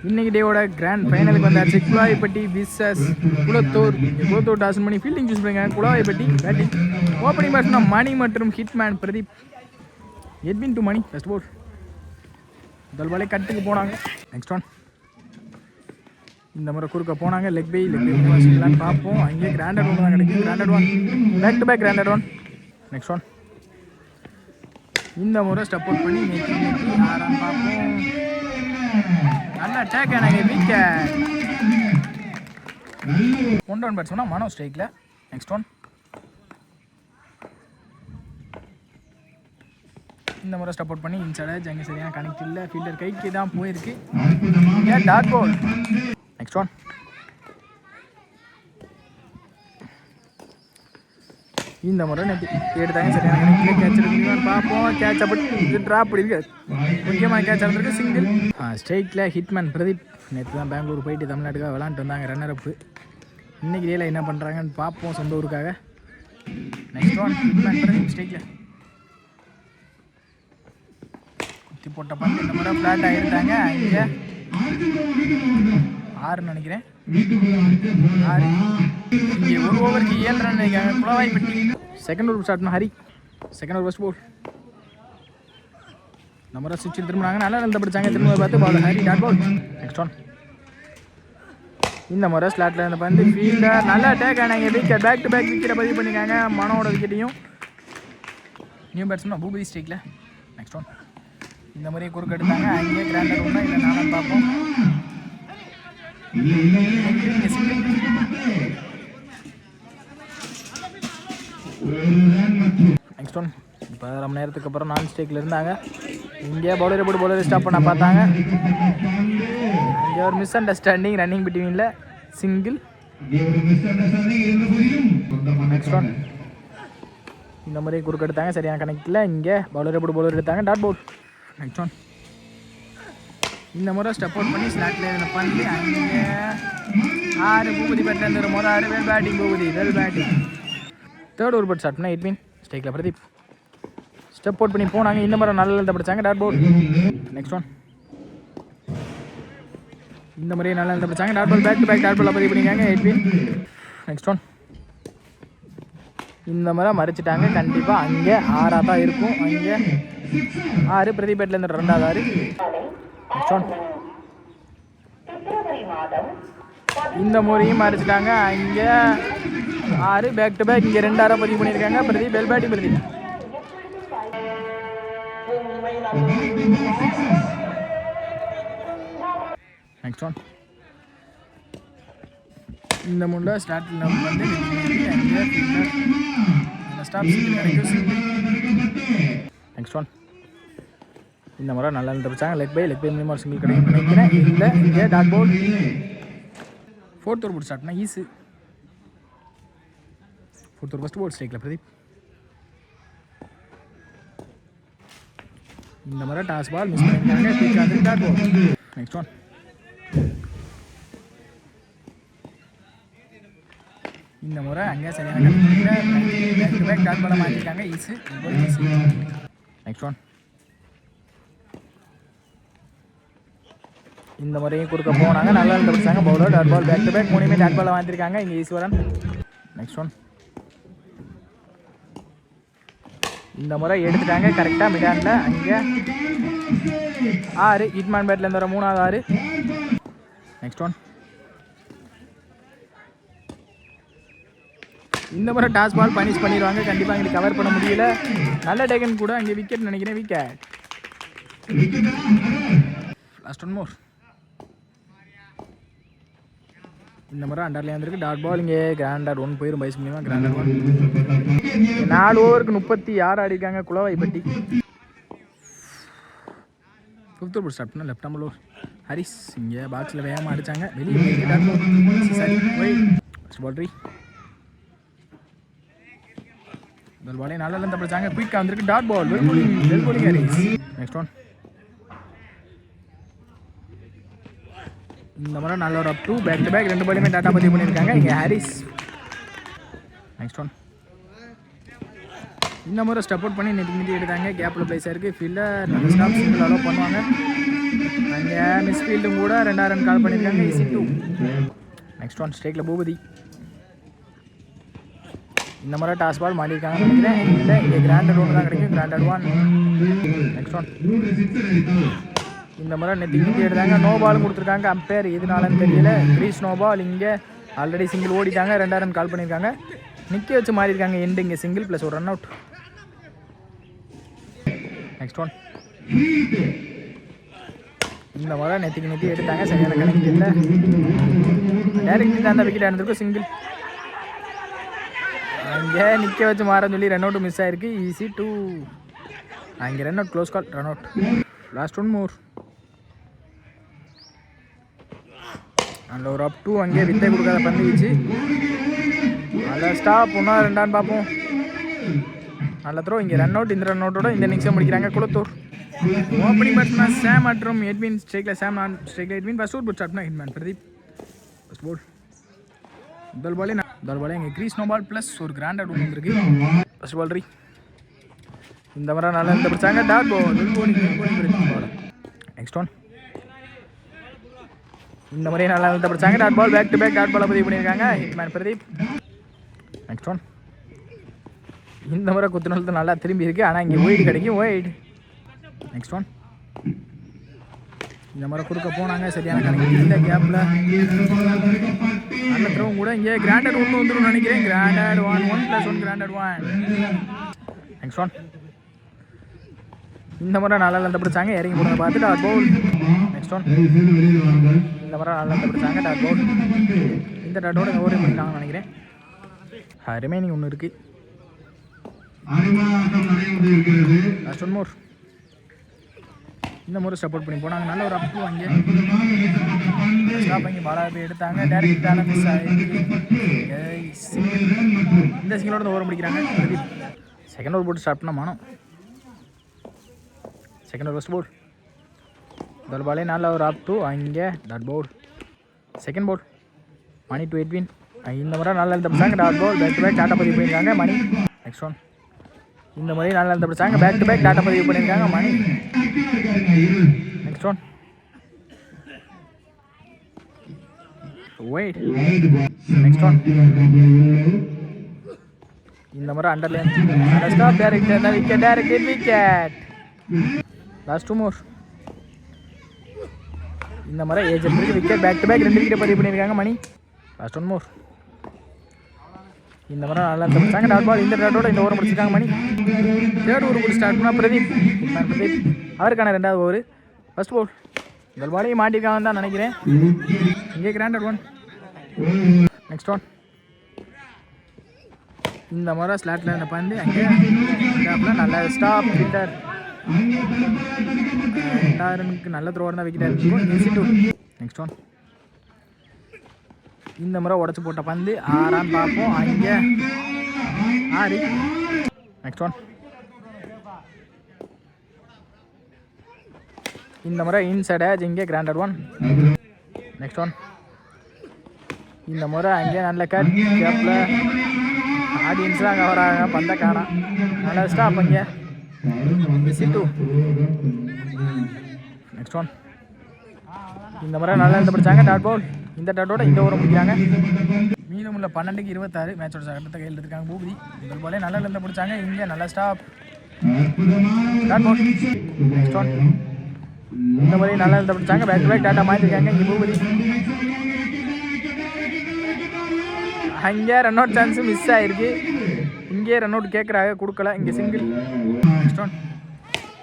இன்னைக்கு டேவோட கிராண்ட் ஃபைனலுக்கு வந்தாச்சு. குழாய்பட்டி விசஸ் குளத்தூர். குளத்தூர் டாஸ் பண்ணி ஃபீல்டிங் சூஸ் பண்ணிங்க. Kuzhaipatti batting. Opening batsman Mani மற்றும் hitman Pradeep. Edwin to Mani first ball. முதல் பாலே கட்டுக்கு போனாங்க. Next one. இந்த முறை குறுக்க போனாங்க. லெக் பை பார்ப்போம். அங்கேயே கிராண்டட் ஒன் தான் கிடைக்கும். Granted one back to back granted one. Next one. இந்த முறை ஸ்டெப் அவுட் பண்ணி நெத்தி ஆறாம் பார்ப்போம். நல்லா டேக் ஆனாங்க. விக்கெட். ஒன் டவுன் பேட்ஸ் மனோ ஸ்ட்ரைக்கில். Next one. இந்த முறை ஸ்டெப் அவுட் பண்ணி இன்சைட் அங்கே சரியான கனெக்ட் இல்லை. ஃபீல்டர் கைக்கு தான் போயிருக்கு. Dot ball. Next one. இந்த முறை நெட்டி எடுத்தாங்க. சரியான கணக்கில் கேட்ச் எடுக்கணும் பார்ப்போம். கேட்ச் அப்படி ட்ராப் இருக்கு. முக்கியமாக கேட்ச் எடுத்துருக்கு. சிங்கிள். ஸ்ட்ரைக்கில் ஹிட்மேன் பிரதீப். நேற்று தான் பெங்களூர் போயிட்டு தமிழ்நாட்டுக்காக விளாண்டுட்டு வந்தாங்க. ரன்னர் அப்பு. இன்றைக்கி டேயில் என்ன பண்ணுறாங்கன்னு பார்ப்போம் சொந்த ஊருக்காக. Next one. ஹிட்மேன் பிரதீப் ஸ்ட்ரைக்கில் குத்தி போட்ட பந்து. இந்த முறை ஃப்ளாட்டாக எடுத்தாங்க. இங்கே 6 நினைக்கிறேன். 6. இங்கே ஒரு ஓவருக்கு 7 ரன் நினைக்கிறாங்க. குளவாய்ப்பட்டி. செகண்ட் ஓவர் ஸ்டார்ட்னா Hari. Second over first ball. நம்ம சுவிட்சில் திரும்பினாங்க. நல்லா நிலத்தை பிடிச்சாங்க. திரும்ப பார்த்து ball Hari dot ball. Next one. இந்த முறை ஸ்லாட்டில் இருந்த பந்து ஃபீல்டர் நல்லா டேக் ஆனாங்க. விக்கெட். பேக் டு பேக் விக்கெட்டை பதிவு பண்ணியிருக்காங்க. மனோட விக்கெட்டையும். நியூ பேட்ஸ்மேன் பூபதி ஸ்ட்ரைக்கில். Next one. இந்த மாதிரியே குறுக்கு எடுத்தாங்க. அங்கேயே கிராண்டட் ஒன்றா இல்லை நானும் பார்ப்போம். Next one. இப்போ 1/2 மணி நேரத்துக்கு அப்புறம் நான் ஸ்டேக்கில் இருந்தாங்க. இங்கே பவுலரை போட்டு பவுலரை ஸ்டாப் பண்ண பார்த்தாங்க. இங்கே ஒரு மிஸ் அண்டர்ஸ்டாண்டிங் ரன்னிங் பிட்வீனில். சிங்கிள். Next one. இந்த மாதிரி குறுக்கு எடுத்தாங்க. சரியான கணக்கில். இங்கே பவுலரை போட்டு பவுலர் எடுத்தாங்க. Dot ball. Next one. இந்த முறை ஸ்டெப் அவுட் பண்ணி ஸ்லாட்டில் இதில் பண்ணி அங்கே 6 பூபதி பேட்டில் ஒரு முதல் 6 well batting. Boopathi well batting. Third over but start பண்ணால் 8 மீன் ஸ்டேக்கில் பிரதீப் ஸ்டெப் அவுட் பண்ணி போனாங்க. இந்த முறை நல்ல நிலத்தை படித்தாங்க. Dot ball. Next one. இந்த முறையே நல்ல நிலத்தை படித்தாங்க. Dot ball. Back to back dot ball பதிவு பண்ணிக்காங்க. 8 மீன். Next one. இந்த முறை மறைச்சிட்டாங்க. கண்டிப்பாக அங்கே 6 தான் இருக்கும். அங்கே 6 பிரதீப் பேட்டில் இருந்து 2வது 6. Next one. இந்த முறையும் மறைச்சிட்டாங்க. அங்கே 6 பேக் டு பேக். இங்கே 2 பதிவு பண்ணியிருக்காங்க. Pradeep well batting. Pradeep next one. இந்த முண்டை ஸ்டார்டில் வந்து நெக்ஸ்ட் ஒன். இந்த முறை நல்லா இருந்துச்சாங்க. லெக் பை மினிமம் ஒரு சிங்கிள் கிடைக்கும் நினைக்கிறேன். இல்லை இங்கே டாட் பால். ஃபோர்த் ஓவர் போட்டு ஸ்டார்ட்னா ஈஸு. ஃபோர்த் ஓவர் ஃபர்ஸ்ட் போல் ஸ்ட்ரைக்கில் பிரதீப். இந்த முறை டாஸ் பால் மிஸ் பண்ணியிருக்காங்க. Dot ball. Next one. இந்த முறை அங்கே சரியான பேக் டு பேக் டாட் பாலை மாற்றிருக்காங்க. ஈஸு. Next one. இந்த முறையும் கொடுக்க போனாங்க. நல்லா இருந்து பிடிச்சாங்க. Bowler dot ball. Back to back 3 dot பாலை மாற்றிருக்காங்க. இங்கே ஈஸ்வரன். Next one. இந்த முறை எடுத்துட்டாங்க கரெக்டாக மிடானில். அங்கே 6 ஹிட்மேன் பேட்டில் இருந்து வர 3வது 6. Next one. இந்த முறை டாஸ் பால் பனிஷ் பண்ணிடுவாங்க. கண்டிப்பாக அங்கே கவர் பண்ண முடியல. நல்ல டேக்கன் கூட. அங்கே விக்கெட் நினைக்கிறேன். விக்கெட். Last one more. இந்த முறை அண்டர்லேயே வந்துருக்கு. Dot ball. இங்கே கிராண்டட் 1 போயிடும். பைஸ் மூலியமாக கிராண்டட் 1. 4 ஓவருக்கு 36 ஆடிருக்காங்க குளவாய்ப்பட்டி. ஃபிஃப்த் ஓவர் ஸ்டார்ட் பண்ணால் லெஃப்ட் ஆம்பிள் ஓவர் ஹரிஸ். இங்கே பாக்ஸில் வேகமாக அடித்தாங்க. வெளியே டாட் பால். முதல் பாலே நல்லா இருந்து படித்தாங்க. குயிக்காக வந்திருக்கு. Dot ball. Well bowling Harish. Next one. இந்த முறை நல்ல ஒரு up to back to back 2 பாலுமே டாட்டா பதிவு பண்ணியிருக்காங்க. இங்கே ஹாரிஸ். Next one. இந்த முறை ஸ்டெப் அவுட் பண்ணி நெட்டி எடுத்தாங்க. கேப்பில் பிளேஸாக இருக்குது. ஃபீல்டர் நல்ல ஸ்டாப் சிங்கிள் அலோவ் பண்ணுவாங்க. அங்கே மிஸ்ஃபீல்டும் கூட 2 ரன் கால் பண்ணியிருக்காங்க. ஈஸி 2. நெக்ஸ்ட் ஒன் ஸ்ட்ரைக்கில் பூபதி. இந்த மாதிரி டாஸ் பால் மாட்டியிருக்காங்கன்னு நினைக்கிறேன். இல்லை, இங்கே கிராண்டட் ஒன்று தான் கிடைக்கும். கிராண்டட் 1. Next one. இந்த முறை நெத்தி எடுத்தாங்க. நோ பாலும் கொடுத்துருக்காங்க. அம்பையர் எதுனாலன்னு தெரியல. Crease no ball. இங்கே ஆல்ரெடி சிங்கிள் ஓடிட்டாங்க. 2 ரன் கால் பண்ணியிருக்காங்க. நிற்க வச்சு மாறியிருக்காங்க. எண்டு இங்கே சிங்கிள் ப்ளஸ் ஒரு ரன் அவுட். Next one. இந்த முறை நெத்தி எடுத்தாங்க. சரியான கணக்கு இல்லை. டேரக்ட் தான் அந்த விக்கெட் ஆனதுக்கு சிங்கிள். அங்கே நிற்க வச்சு மாறன்னு சொல்லி ரன் அவுட் மிஸ் ஆயிருக்கு. ஈஸி 2. அங்கே ரன் அவுட். க்ளோஸ் கால். Run out. லாஸ்ட் ஒன் மோர். அந்த ஒரு அப் 2. அங்கே வித்தை கொடுக்காத பந்து வீச்சு. நல்ல ஸ்டாப். 1 2 பார்ப்போம். நல்ல த்ரோ. இங்கே ரன் அவுட். இந்த ரன் அவுட்டோட இந்த நிமிஷம் முடிக்கிறாங்க குளத்தூர். ஓப்பனிங் பேட்ஸ்மேன் சாம் மற்றும் எட்வின். ஸ்ட்ரைக்கில் சாம், நான் ஸ்ட்ரைக்கில் எட்வின். ஃபர்ஸ்ட் ஓவர் புட் ஸ்டார்ட்னா ஹிட்மேன் பிரதீப். First ball. முதல் பாலே இங்கே கிரீஸ் நோ பால் ப்ளஸ் ஒரு கிராண்டட் ஒன்று வந்துருக்கு. ஃபர்ஸ்ட் பால் ரீ. இந்த மாதிரி நல்லா இந்த பிடிச்சாங்க. Dot ball. Next one. இந்த மாதிரி நல்லா இந்த பிடிச்சாங்க. Dot ball. Back to back dot பாலை பதிவு பண்ணியிருக்காங்க ஹிட்மேன் பிரதீப். Next one. இந்த முறை குத்துனது நல்லா திரும்பி இருக்குது. ஆனால் இங்கே ஒயிட் கிடைக்கும். ஒயிட். Next one. இந்த மாதிரி குறுக்க போனாங்க. சரியான கணக்கு இந்த கேப்பில் நல்ல த்ரோவும் கூட. இங்கே கிராண்டட் 1 வந்துடும் நினைக்கிறேன். Granted 1 +1 granted 1. Next one. இந்த முறை நல்லா இந்த பிடிச்சாங்க. இறங்கி போனதை பார்த்து டாட் பவுல். Next one. இந்த முறை நல்லா இந்த பிடிச்சாங்க. டாட் பவுல். இந்த டாட்டோட ஓவர் பண்ணிட்டாங்கன்னு நினைக்கிறேன். ரிமைனிங் 1 இருக்குது. Last one more. இந்த முறை சப்போர்ட் பண்ணி போனாங்க. நல்ல ஒரு அப்பு. அங்கே ஸ்டாப் பண்ணி பாலாக போய் எடுத்தாங்க. டேரக்டான மிஸ் ஆகிருக்கு. இந்த சிங்கிளோட ஓவர் முடிக்கிறாங்க. செகண்ட் ஓவர் போட்டு ஸ்டார்ட் பண்ண மானோம். Second over first ball. முதல் பாலே நல்ல ஒரு அப் 2. அங்கே dot ball. Second ball Mani to Edwin. இந்த முறை நல்லா இந்த பிடிச்சாங்க. Dot ball. Back to back டாட்டா பதிவு பண்ணியிருக்காங்க மணி. Next one. இந்த முறை நல்லா இந்த பிடிச்சாங்க. பேக் டு பேக் டாட்டா பதிவு பண்ணியிருக்காங்க Mani. Next one. Wait. Next one. இந்த முறை underline. Stop. Direct wicket. Direct wicket. Last 2 more. இந்த முறை agent wicket. Back to back 2 wicket பதிவு பண்ணியிருக்காங்க மணி. லாஸ்ட் 1 மோர். இந்த முறை நல்லா இருந்துச்சாங்க. Dot ball. இந்த டாட்டோட இந்த ஓவர் முடிச்சிருக்காங்க மணி. தேர்ட் ஓவர் போட்டு ஸ்டார்ட் பண்ணால் பிரதீப். அவருக்கான 2வது ஓவர். First ball. முதல் பாலையும் மாட்டிருக்காங்கன்னு தான் நினைக்கிறேன். இங்கே கிராண்டட் 1. Next one. இந்த முறை ஸ்லாட்டில் இந்த பந்து அங்கே நல்லா ஸ்டாப். விக்கெட். 2 ரனுக்கு நல்ல த்ரோவர் தான் விக்கெட் இருக்கும். ஈஸி 2. Next one. இந்த முறை உடச்சி போட்ட பந்து 6 பார்ப்போம். அங்கே 6. Next one. இந்த முறை இன்சைட் ஏஜ். இங்கே கிராண்டட் 1. Next one. இந்த முறை அங்கே நல்ல கட். கேப்பில் ஆடியன்ஸ் தான் கவர் ஆக பந்த காணாம். நல்ல ஸ்டாப். அங்கே ஈஸி 2. Next one. இந்த முறை நல்லா இருந்து பிடிச்சாங்க. டாட் பவுல். இந்த டாட்டோட இந்த ஓவர் முடிக்கிறாங்க. மீதமுள்ள 12க்கு 26 மேட்சோட சட்டத்தை கையில் எடுத்துருக்காங்க பூபதி. முதல் பாலே நல்லா இருந்து பிடிச்சாங்க. இங்கே நல்ல stop. Dot ball. Next one. இந்த முறை நல்லா இருந்து பிடிச்சாங்க. பேக் டு பேக் டாட்டா மாற்றிருக்காங்க இங்கே பூபதி. அங்கே ரன் அவுட் சான்ஸு மிஸ் ஆகிருக்கு. இங்கே ரன் அவுட் கேட்குறாங்க, கொடுக்கல. இங்கே சிங்கிள். Next one.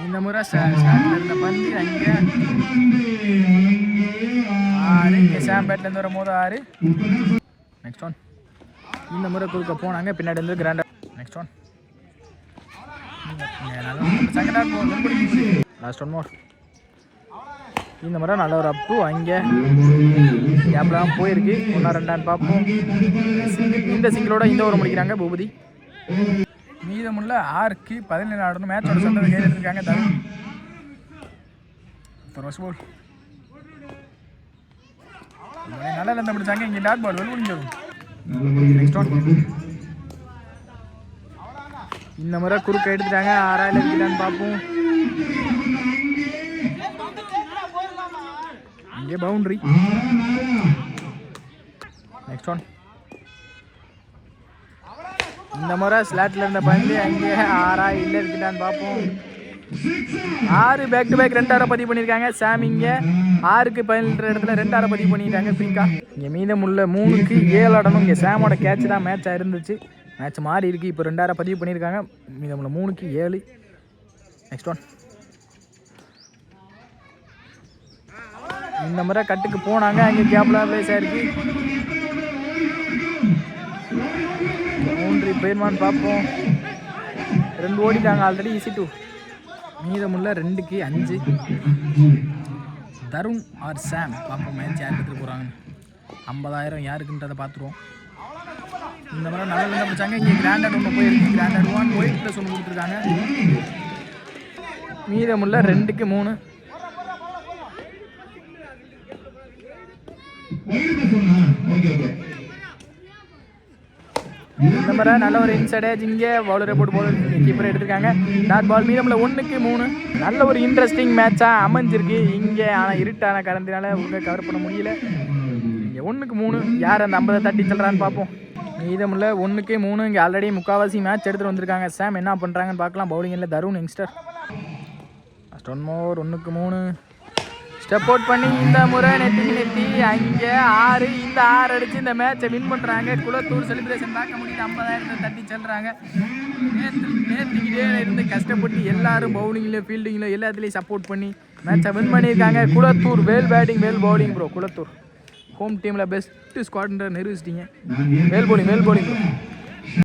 இந்த முறை ஸ்டார்ட்ல இருந்த பந்து அங்கே 6. இங்கே சாம் பேட்லேருந்து வரும்போது 6. Next one. இந்த முறை குறுக்க போனாங்க. பின்னாடி இருந்து granted. Next one. Last one more. இந்த முறை நல்ல ஒரு அப்பு. அங்கே கேப்லாம் போயிருக்கு. 1 2 பார்ப்போம். இந்த சிங்கிளோட இந்த ஓவர் முடிக்கிறாங்க பூபதி. மீதமுள்ள 6க்கு 17 ஆடணும். மேட்சோட சட்டத்தை கையில் எடுத்துருக்காங்க. ஃபர்ஸ்ட் போல். நல்லா இருந்து பிடிச்சாங்க. இங்கே டாட் பால் வெளி முடிஞ்சிடும். Next one. இந்த முறை குறுக்க எடுத்துட்டாங்க. 6 எடுத்துட்டான்னு பார்ப்போம். இங்கே பவுண்டரி. Next one. இந்த முறை ஸ்லாட்டில் இருந்த பந்து அங்கே 6 இல்லை இருக்குதான்னு பார்ப்போம். 6 பேக் டு பேக் 2 ஆரை பதிவு பண்ணியிருக்காங்க சாம். இங்கே 6க்கு 17 இடத்துல 2 ஆரை பதிவு பண்ணியிருக்காங்க குயிக்கா. இங்கே மீதமுள்ள 3க்கு 7 ஆடணும். இங்கே சாமோட கேட்ச் தான் மேட்சாக இருந்துச்சு. மேட்ச் மாறி இருக்குது. இப்போ 2 ஆரை பதிவு பண்ணியிருக்காங்க. மீதமுள்ள 3க்கு 7. Next one. இந்த முறை கட்டுக்கு போனாங்க. அங்கே கேப்ல பிளேஸ் ஆயிருக்கு. பவுண்டரி போயிருமான்னு பார்ப்போம். 2 ஓடிட்டாங்க ஆல்ரெடி. ஈஸி 2. மீதமுள்ள 2க்கு 5. தருண் ஆர் சாம் பார்ப்போம். மேட்ச் யார் எடுத்துகிட்டு போகிறாங்க. 50,000 யாருக்குன்றதை பார்த்துருவோம். இந்த மாதிரி நல்லா பிடிச்சாங்க. இங்கே கிராண்டட் ஒன்று போயிருக்கு. கிராண்டட் 1 ஒயிட் ப்ளஸ் ஒன்று கொடுத்துருக்காங்க. மீதமுள்ள 2க்கு 3. இந்த மாதிரி நல்ல ஒரு இன்சைடேஜ். இங்கே பவுலரை போட்டு பவுலர் கீப்பரை எடுத்திருக்காங்க. Dot ball. மீதமுள்ள 1க்கு 3. நல்ல ஒரு இன்ட்ரெஸ்டிங் மேட்சாக அமைஞ்சிருக்கு இங்கே. ஆனால் இருட்டான கரண்டினால உங்க கவர் பண்ண முடியல. இங்கே 1க்கு 3. யார் அந்த 50 தட்டி சொல்கிறான்னு பார்ப்போம். மீதமுள்ள 1க்கு 3. இங்கே ஆல்ரெடி முக்கால்வாசி மேட்ச் எடுத்துகிட்டு வந்திருக்காங்க. சாம் என்ன பண்ணுறாங்கன்னு பார்க்கலாம். பவுலிங்கில் தருண் யங்ஸ்டர். ஃபஸ்ட் 1 மோர். 1க்கு 3. ஸ்டெப் அவுட் பண்ணி இந்த முறை நெத்தி அங்கே 6. இந்த 6 அடித்து இந்த மேட்சை வின் பண்ணுறாங்க. குளத்தூர் செலிப்ரேஷன் பார்க்க முடியுது. 50,000 தட்டி செல்கிறாங்க. நேற்றுக்கிட்டே இருந்து கஷ்டப்பட்டு எல்லாரும் பவுலிங்கில் ஃபீல்டிங்கில் எல்லாத்துலேயும் சப்போர்ட் பண்ணி மேட்சை வின் பண்ணியிருக்காங்க. குளத்தூர் வேல் பேட்டிங் வேல் பவுலிங் ப்ரோ. குளத்தூர் ஹோம் டீமில் பெஸ்ட்டு ஸ்குவாட்ன்ற நிரூபிச்சிட்டிங்க. வேல் பவுலிங் ப்ரோ.